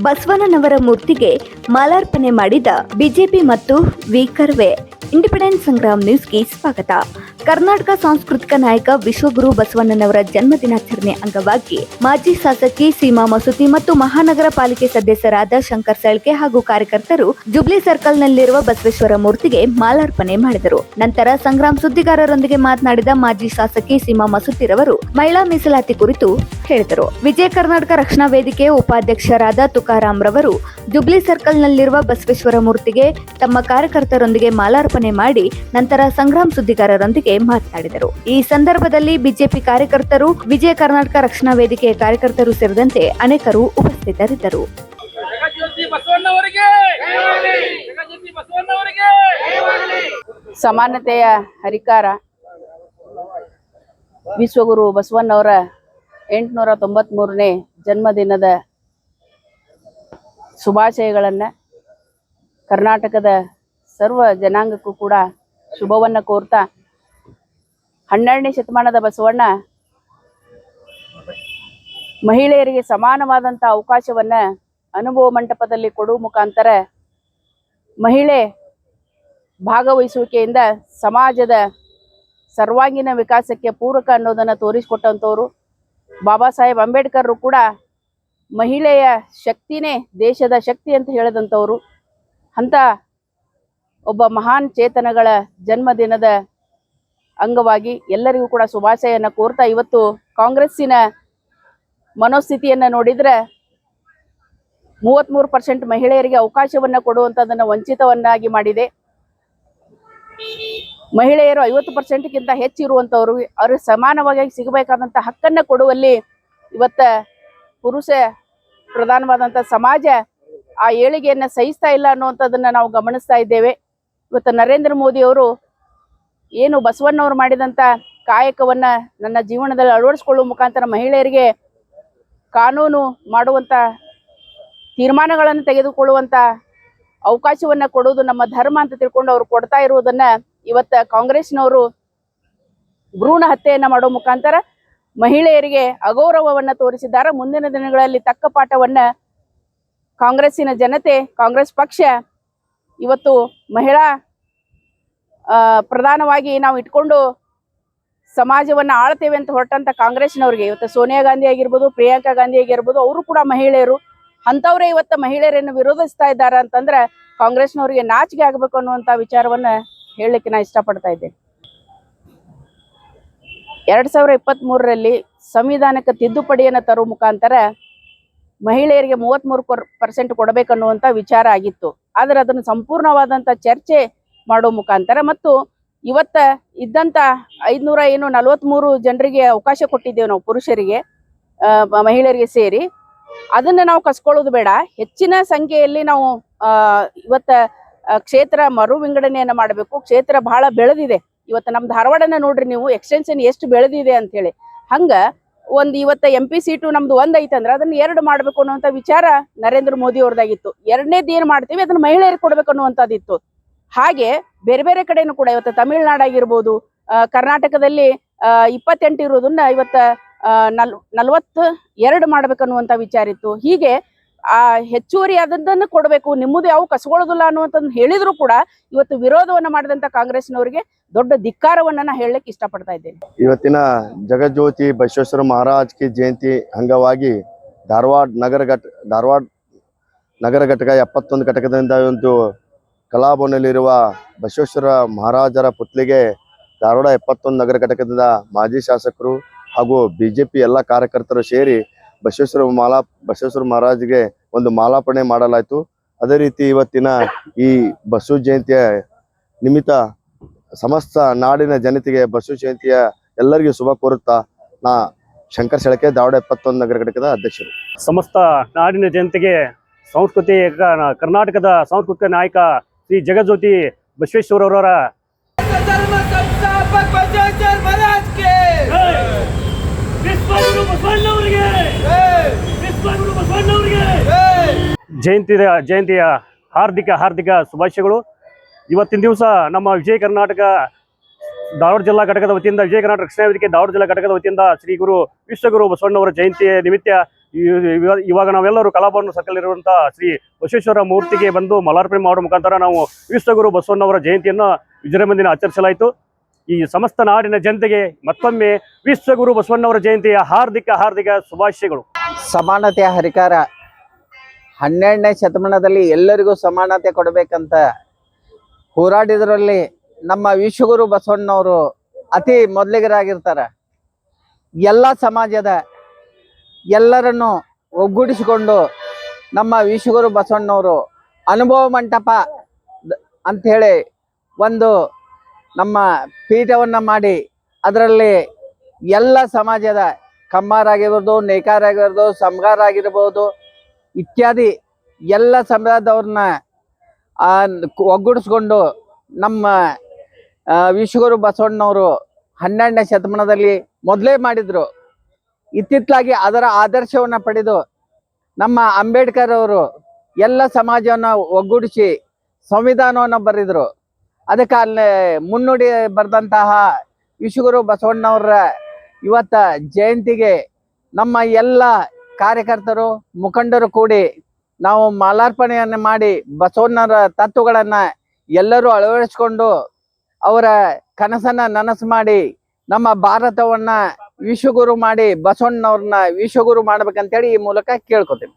ಬಸವಣ್ಣನವರ ಮೂರ್ತಿಗೆ ಮಾಲಾರ್ಪಣೆ ಮಾಡಿದ ಬಿಜೆಪಿ ಮತ್ತು ವಿಕರ್ವೆ. ಇಂಡಿಪೆಂಡೆನ್ಸ್ ಸಂಗ್ರಾಮ್ ನ್ಯೂಸ್ಗೆ ಸ್ವಾಗತ. ಕರ್ನಾಟಕ ಸಾಂಸ್ಕೃತಿಕ ನಾಯಕ ವಿಶ್ವಗುರು ಬಸವಣ್ಣನವರ ಜನ್ಮ ದಿನಾಚರಣೆ ಅಂಗವಾಗಿ ಮಾಜಿ ಶಾಸಕಿ ಸೀಮಾ ಮಸೂತಿ ಮತ್ತು ಮಹಾನಗರ ಪಾಲಿಕೆ ಸದಸ್ಯರಾದ ಶಂಕರ್ ಸಳ್ಕೆ ಹಾಗೂ ಕಾರ್ಯಕರ್ತರು ಜುಬ್ಲಿ ಸರ್ಕಲ್ನಲ್ಲಿರುವ ಬಸವೇಶ್ವರ ಮೂರ್ತಿಗೆ ಮಾಲಾರ್ಪಣೆ ಮಾಡಿದರು. ನಂತರ ಸಂಗ್ರಾಮ್ ಸುದ್ದಿಗಾರರೊಂದಿಗೆ ಮಾತನಾಡಿದ ಮಾಜಿ ಶಾಸಕಿ ಸೀಮಾ ಮಸೂತಿರವರು ಮಹಿಳಾ ಮೀಸಲಾತಿ ಕುರಿತು ಹೇಳಿದರು. ವಿಜಯ ಕರ್ನಾಟಕ ರಕ್ಷಣಾ ವೇದಿಕೆ ಉಪಾಧ್ಯಕ್ಷರಾದ ತುಕಾರಾಮ್ ರವರು ಜುಬ್ಲಿ ಸರ್ಕಲ್ನಲ್ಲಿರುವ ಬಸವೇಶ್ವರ ಮೂರ್ತಿಗೆ ತಮ್ಮ ಕಾರ್ಯಕರ್ತರೊಂದಿಗೆ ಮಾಲಾರ್ಪಣೆ ಮಾಡಿ ನಂತರ ಸಂಗ್ರಾಮ್ ಸುದ್ದಿಗಾರರೊಂದಿಗೆ ಮಾತನಾಡಿದರು. ಈ ಸಂದರ್ಭದಲ್ಲಿ ಬಿಜೆಪಿ ಕಾರ್ಯಕರ್ತರು, ವಿಜಯ ಕರ್ನಾಟಕ ರಕ್ಷಣಾ ವೇದಿಕೆಯ ಕಾರ್ಯಕರ್ತರು ಸೇರಿದಂತೆ ಅನೇಕರು ಉಪಸ್ಥಿತರಿದ್ದರು. ಸಮಾನತೆಯ ಹರಿಕಾರ ವಿಶ್ವಗುರು ಬಸವಣ್ಣವರ 893ನೇ ಜನ್ಮದಿನದ ಶುಭಾಶಯಗಳನ್ನು ಕರ್ನಾಟಕದ ಸರ್ವ ಜನಾಂಗಕ್ಕೂ ಕೂಡ ಶುಭವನ್ನು ಕೋರ್ತಾ 12ನೇ ಶತಮಾನದ ಬಸವಣ್ಣ ಮಹಿಳೆಯರಿಗೆ ಸಮಾನವಾದಂಥ ಅವಕಾಶವನ್ನು ಅನುಭವ ಮಂಟಪದಲ್ಲಿ ಕೊಡುವ ಮುಖಾಂತರ ಮಹಿಳೆ ಭಾಗವಹಿಸುವಿಕೆಯಿಂದ ಸಮಾಜದ ಸರ್ವಾಂಗೀಣ ವಿಕಾಸಕ್ಕೆ ಪೂರಕ ಅನ್ನೋದನ್ನು ತೋರಿಸಿಕೊಟ್ಟಂಥವ್ರು. ಬಾಬಾ ಸಾಹೇಬ್ ಅಂಬೇಡ್ಕರ್ರು ಕೂಡ ಮಹಿಳೆಯ ಶಕ್ತಿನೇ ದೇಶದ ಶಕ್ತಿ ಅಂತ ಹೇಳಿದಂಥವ್ರು. ಅಂಥ ಒಬ್ಬ ಮಹಾನ್ ಚೇತನಗಳ ಜನ್ಮದಿನದ ಅಂಗವಾಗಿ ಎಲ್ಲರಿಗೂ ಕೂಡ ಶುಭಾಶಯವನ್ನು ಕೋರ್ತಾ, ಇವತ್ತು ಕಾಂಗ್ರೆಸ್ಸಿನ ಮನೋಸ್ಥಿತಿಯನ್ನು ನೋಡಿದರೆ 33% ಮಹಿಳೆಯರಿಗೆ ಅವಕಾಶವನ್ನು ಕೊಡುವಂಥದ್ದನ್ನು ವಂಚಿತವನ್ನಾಗಿ ಮಾಡಿದೆ. ಮಹಿಳೆಯರು 50%ಕ್ಕಿಂತ ಹೆಚ್ಚಿರುವಂಥವ್ರು, ಅವ್ರಿಗೆ ಸಮಾನವಾಗಿ ಸಿಗಬೇಕಾದಂಥ ಹಕ್ಕನ್ನು ಕೊಡುವಲ್ಲಿ ಇವತ್ತು ಪುರುಷ ಪ್ರಧಾನವಾದಂಥ ಸಮಾಜ ಆ ಏಳಿಗೆಯನ್ನು ಸಹಿಸ್ತಾ ಇಲ್ಲ ಅನ್ನುವಂಥದ್ದನ್ನು ನಾವು ಗಮನಿಸ್ತಾ ಇದ್ದೇವೆ. ಇವತ್ತು ನರೇಂದ್ರ ಮೋದಿ ಅವರು ಏನು ಬಸವಣ್ಣವರು ಮಾಡಿದಂಥ ಕಾಯಕವನ್ನು ನನ್ನ ಜೀವನದಲ್ಲಿ ಅಳವಡಿಸ್ಕೊಳ್ಳುವ ಮುಖಾಂತರ ಮಹಿಳೆಯರಿಗೆ ಕಾನೂನು ಮಾಡುವಂಥ ತೀರ್ಮಾನಗಳನ್ನು ತೆಗೆದುಕೊಳ್ಳುವಂಥ ಅವಕಾಶವನ್ನು ಕೊಡುವುದು ನಮ್ಮ ಧರ್ಮ ಅಂತ ತಿಳ್ಕೊಂಡು ಅವರು ಕೊಡ್ತಾ ಇರುವುದನ್ನು ಇವತ್ತು ಕಾಂಗ್ರೆಸ್ನವರು ಭ್ರೂಣ ಹತ್ಯೆಯನ್ನು ಮಾಡೋ ಮುಖಾಂತರ ಮಹಿಳೆಯರಿಗೆ ಅಗೌರವವನ್ನು ತೋರಿಸಿದ್ದಾರೆ. ಮುಂದಿನ ದಿನಗಳಲ್ಲಿ ತಕ್ಕ ಪಾಠವನ್ನು ಕಾಂಗ್ರೆಸ್ಸಿನ ಜನತೆ, ಕಾಂಗ್ರೆಸ್ ಪಕ್ಷ ಇವತ್ತು ಮಹಿಳಾ ಪ್ರಧಾನವಾಗಿ ನಾವು ಇಟ್ಕೊಂಡು ಸಮಾಜವನ್ನು ಆಳ್ತೇವೆ ಅಂತ ಹೊರಟಂಥ ಕಾಂಗ್ರೆಸ್ನವ್ರಿಗೆ ಇವತ್ತು ಸೋನಿಯಾ ಗಾಂಧಿ ಆಗಿರ್ಬೋದು, ಪ್ರಿಯಾಂಕಾ ಗಾಂಧಿ ಆಗಿರ್ಬೋದು, ಅವರು ಕೂಡ ಮಹಿಳೆಯರು. ಅಂಥವರೇ ಇವತ್ತು ಮಹಿಳೆಯರನ್ನು ವಿರೋಧಿಸ್ತಾ ಇದ್ದಾರೆ ಅಂತಂದ್ರೆ ಕಾಂಗ್ರೆಸ್ನವರಿಗೆ ನಾಚಿಕೆ ಆಗಬೇಕು ಅನ್ನುವಂಥ ವಿಚಾರವನ್ನು ಹೇಳಲಿಕ್ಕೆ ನಾನು ಇಷ್ಟಪಡ್ತಾ ಇದ್ದೇನೆ. 2023ರಲ್ಲಿ ಸಂವಿಧಾನಕ್ಕೆ ತಿದ್ದುಪಡಿಯನ್ನು ತರುವ ಮುಖಾಂತರ ಮಹಿಳೆಯರಿಗೆ 33% ಕೊಡಬೇಕನ್ನುವಂಥ ವಿಚಾರ ಆಗಿತ್ತು. ಆದರೆ ಅದನ್ನು ಸಂಪೂರ್ಣವಾದಂಥ ಚರ್ಚೆ ಮಾಡೋ ಮುಖಾಂತರ ಮತ್ತು ಇವತ್ತ ಇದ್ದಂಥ 543 ಜನರಿಗೆ ಅವಕಾಶ ಕೊಟ್ಟಿದ್ದೇವೆ ನಾವು, ಪುರುಷರಿಗೆ ಮಹಿಳೆಯರಿಗೆ ಸೇರಿ. ಅದನ್ನು ನಾವು ಕಸ್ಕೊಳ್ಳೋದು ಬೇಡ, ಹೆಚ್ಚಿನ ಸಂಖ್ಯೆಯಲ್ಲಿ ನಾವು ಇವತ್ತ ಕ್ಷೇತ್ರ ಮರು ವಿಂಗಡಣೆಯನ್ನು ಮಾಡಬೇಕು. ಕ್ಷೇತ್ರ ಬಹಳ ಬೆಳೆದಿದೆ. ಇವತ್ತು ನಮ್ಮ ಧಾರವಾಡನ ನೋಡ್ರಿ ನೀವು, ಎಕ್ಸ್ಟೆನ್ಷನ್ ಎಷ್ಟು ಬೆಳೆದಿದೆ ಅಂತೇಳಿ. ಹಂಗೆ ಒಂದು ಇವತ್ತು MP ಸೀಟು ನಮ್ದು 1 ಐತಂದ್ರೆ ಅದನ್ನು 2 ಮಾಡಬೇಕು ಅನ್ನುವಂಥ ವಿಚಾರ ನರೇಂದ್ರ ಮೋದಿ ಅವ್ರದ್ದಾಗಿತ್ತು. 2ನೇದು ಏನು ಮಾಡ್ತೀವಿ ಅದನ್ನು ಮಹಿಳೆಯರಿಗೆ ಕೊಡ್ಬೇಕು ಅನ್ನುವಂಥದ್ದಿತ್ತು. ಹಾಗೆ ಬೇರೆ ಬೇರೆ ಕಡೆನೂ ಕೂಡ ಇವತ್ತು ತಮಿಳುನಾಡಾಗಿರ್ಬೋದು, ಕರ್ನಾಟಕದಲ್ಲಿ 28 ಇರೋದನ್ನ ಇವತ್ತು 42 ಮಾಡ್ಬೇಕನ್ನುವಂಥ ವಿಚಾರ ಇತ್ತು. ಹೀಗೆ ಹೆಚ್ಚುವರಿ ಆದದ್ದನ್ನು ಕೊಡಬೇಕು, ನಿಮ್ಮದು ಯಾವ ಕಸ್ಕೊಳ್ಳೋದಿಲ್ಲ ಅನ್ನುವಂಥದ್ದು ಹೇಳಿದ್ರು ಕೂಡ ಇವತ್ತು ವಿರೋಧವನ್ನು ಮಾಡಿದಂಥ ಕಾಂಗ್ರೆಸ್ನವರಿಗೆ ದೊಡ್ಡ ಧಿಕ್ಕಾರವನ್ನ ನಾನು ಹೇಳಲಿಕ್ಕೆ ಇಷ್ಟಪಡ್ತಾ ಇದ್ದೇನೆ. ಇವತ್ತಿನ ಜಗಜ್ಯೋತಿ ಬಸವೇಶ್ವರ ಮಹಾರಾಜ್ ಕಿ ಜಯಂತಿ ಅಂಗವಾಗಿ ಧಾರವಾಡ ನಗರ ಘಟಕ 71 ಘಟಕದಿಂದ ಒಂದು ಕಲಾಭವನದಲ್ಲಿರುವ ಬಸವೇಶ್ವರ ಮಹಾರಾಜರ ಪುತ್ಲಿಗೆ ಧಾರವಾಡ 71 ನಗರ ಘಟಕದಿಂದ ಮಾಜಿ ಶಾಸಕರು ಹಾಗೂ ಬಿಜೆಪಿ ಎಲ್ಲ ಕಾರ್ಯಕರ್ತರು ಸೇರಿ ಬಸವೇಶ್ವರ ಮಹಾರಾಜ್ಗೆ ಒಂದು ಮಾಲಾರ್ಪಣೆ ಮಾಡಲಾಯಿತು. ಅದೇ ರೀತಿ ಇವತ್ತಿನ ಈ ಬಸವ ಜಯಂತಿಯ ನಿಮಿತ್ತ ಸಮಸ್ತ ನಾಡಿನ ಜನತೆಗೆ ಬಸವ ಜಯಂತಿಯ ಎಲ್ಲರಿಗೂ ಶುಭ ಕೋರುತ್ತಾ ನಾ ಶಂಕರ್ ಸಳ್ಕೆ, ಧಾರವಾಡ 71 ನಗರ ಘಟಕದ ಅಧ್ಯಕ್ಷರು. ಸಮಸ್ತ ನಾಡಿನ ಜನತೆಗೆ ಕರ್ನಾಟಕದ ಸಾಂಸ್ಕೃತಿಕ ನಾಯಕ ಶ್ರೀ ಜಗಜ್ಯೋತಿ ಬಸವೇಶ್ವರರವರ ಜಯಂತಿಯ ಹಾರ್ದಿಕ ಶುಭಾಶಯಗಳು. ಇವತ್ತಿನ ದಿವಸ ನಮ್ಮ ವಿಜಯ ಕರ್ನಾಟಕ ಧಾರವಾಡ ಜಿಲ್ಲಾ ಘಟಕದ ವತಿಯಿಂದ ವಿಜಯ ಕರ್ನಾಟಕ ರಕ್ಷಣಾ ವೇದಿಕೆ ಧಾರವಾಡ ಜಿಲ್ಲಾ ಘಟಕದ ವತಿಯಿಂದ ಶ್ರೀ ಗುರು ವಿಶ್ವಗುರು ಬಸವಣ್ಣವರ ಜಯಂತಿ ನಿಮಿತ್ತ ಇವಾಗ ನಾವೆಲ್ಲರೂ ಕಲಾಭವನ ಸರ್ಕಲ್ ಇರುವಂತಹ ಶ್ರೀ ಬಸವೇಶ್ವರ ಮೂರ್ತಿಗೆ ಬಂದು ಮಾಲಾರ್ಪಣೆ ಮಾಡುವ ಮುಖಾಂತರ ನಾವು ವಿಶ್ವಗುರು ಬಸವಣ್ಣವರ ಜಯಂತಿಯನ್ನು ವಿಜೃಂಭಣೆಯಿಂದ ಆಚರಿಸಲಾಯಿತು. ಈ ಸಮಸ್ತ ನಾಡಿನ ಜನತೆಗೆ ಮತ್ತೊಮ್ಮೆ ವಿಶ್ವಗುರು ಬಸವಣ್ಣವರ ಜಯಂತಿಯ ಹಾರ್ದಿಕ ಶುಭಾಶಯಗಳು. ಸಮಾನತೆಯ ಹರಿಕಾರ 12ನೇ ಶತಮಾನದಲ್ಲಿ ಎಲ್ಲರಿಗೂ ಸಮಾನತೆ ಕೊಡಬೇಕಂತ ಹೋರಾಡಿದ್ರಲ್ಲಿ ನಮ್ಮ ವಿಶ್ವಗುರು ಬಸವಣ್ಣವರು ಅತಿ ಮೊದಲಿಗರಾಗಿರ್ತಾರೆ. ಎಲ್ಲ ಸಮಾಜದ ಎಲ್ಲರನ್ನು ಒಗ್ಗೂಡಿಸಿಕೊಂಡು ನಮ್ಮ ವಿಶ್ವಗುರು ಬಸವಣ್ಣವರು ಅನುಭವ ಮಂಟಪ ಅಂಥೇಳಿ ಒಂದು ನಮ್ಮ ಪೀಠವನ್ನು ಮಾಡಿ ಅದರಲ್ಲಿ ಎಲ್ಲ ಸಮಾಜದ ಕಮ್ಮಾರಾಗಿರ್ಬೋದು, ನೇಕಾರಾಗಿರ್ಬೋದು, ಸಮಗಾರಾಗಿರ್ಬೋದು ಇತ್ಯಾದಿ ಎಲ್ಲ ಸಮುದಾಯದವ್ರನ್ನ ಒಗ್ಗೂಡಿಸ್ಕೊಂಡು ನಮ್ಮ ವಿಶ್ವಗುರು ಬಸವಣ್ಣವರು 12ನೇ ಶತಮಾನದಲ್ಲಿ ಮೊದಲೇ ಮಾಡಿದ್ರು. ಇತ್ತಿತ್ತಲಾಗಿ ಅದರ ಆದರ್ಶವನ್ನು ಪಡೆದು ನಮ್ಮ ಅಂಬೇಡ್ಕರ್ ಅವರು ಎಲ್ಲ ಸಮಾಜವನ್ನು ಒಗ್ಗೂಡಿಸಿ ಸಂವಿಧಾನವನ್ನು ಬರೆದರು. ಅದಕ್ಕೆ ಅಲ್ಲಿ ಮುನ್ನುಡಿ ಬರೆದಂತಹ ವಿಶ್ವಗುರು ಬಸವಣ್ಣವರ ಇವತ್ತ ಜಯಂತಿಗೆ ನಮ್ಮ ಎಲ್ಲ ಕಾರ್ಯಕರ್ತರು ಮುಖಂಡರು ಕೂಡಿ ನಾವು ಮಾಲಾರ್ಪಣೆಯನ್ನು ಮಾಡಿ ಬಸವಣ್ಣರ ತತ್ವಗಳನ್ನು ಎಲ್ಲರೂ ಅಳವಡಿಸಿಕೊಂಡು ಅವರ ಕನಸನ್ನ ನನಸು ಮಾಡಿ ನಮ್ಮ ಭಾರತವನ್ನ ವಿಶ್ವಗುರು ಮಾಡಿ ಬಸವಣ್ಣವ್ರನ್ನ ವಿಶ್ವಗುರು ಮಾಡ್ಬೇಕಂತೇಳಿ ಈ ಮೂಲಕ ಕೇಳ್ಕೊತೀನಿ.